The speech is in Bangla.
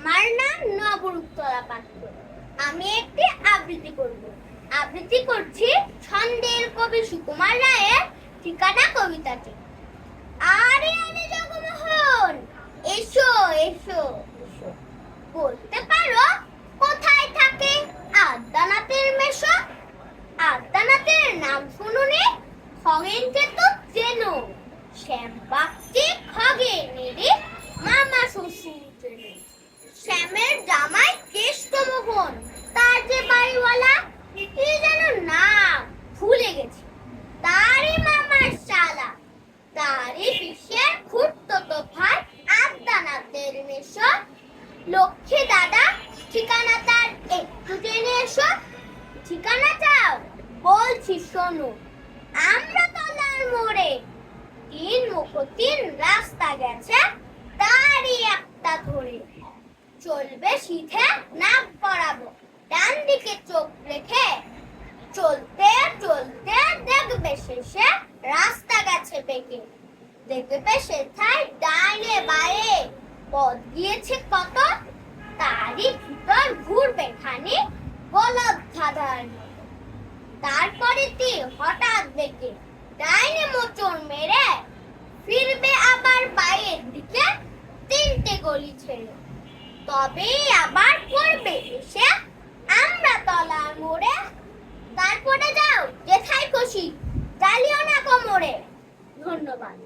আমার নাম নবরূপতলা পাত্র। আমি একটি আবৃত্তি করব। আবৃত্তি করছি ছন্দের কবি সুকুমার রায়ের ঠিকানা কবিতাটি। আরে আরে জগমোহন, এসো এসো এসো, বলতে পারো কোথায় থাকে আদ্যানাথের মেশো? আদ্যানাথের নাম শুনুনি, খগেনকে তো চেনো। শ্যামবাগচি খগেনেরই মামা শ্বশুর চেনে। শ্যামের জামাই কেষ্টমোহন, তার যে বাড়িওয়ালা, কি যেন নাম ভুলে গেছি, তারই মামার শালা। তারই পিসের খুড়তুতো ভাই আদ্যানাথের মেশো। লক্ষ্মী দাদা, ঠিকানা তার একটু জেনে এসো। ঠিকানা চাও? বলছি শোনো। আমরা তলার মোড়ে, 3 মুখো 3 রাস্তা গেছে, তারই একটা ধরে। চলবে সিধে নাক বরাবর, ডান দিকে চোখ রেখে। চলতে চলতে দেখবে শেষে রাস্তা গেছে বেঁকে। দেখবে সেথায় ডাইনে বায়ে পথ গিয়েছে কত, তারই ভিতর ঘুরবে খানি বলদ ধাঁধার মতো। তারপরে হঠাৎ বেঁকে ডাইনে মোচড় মেরে ফিরবে আবার বায়ের দিকে 3টে গলি ছেড়ে। তবেই আবার পড়বে এসে আমরা তলার মোড়ে। তারপরে যাও যেথায় খুশি, জ্বালিও না কোমরে। ধন্যবাদ।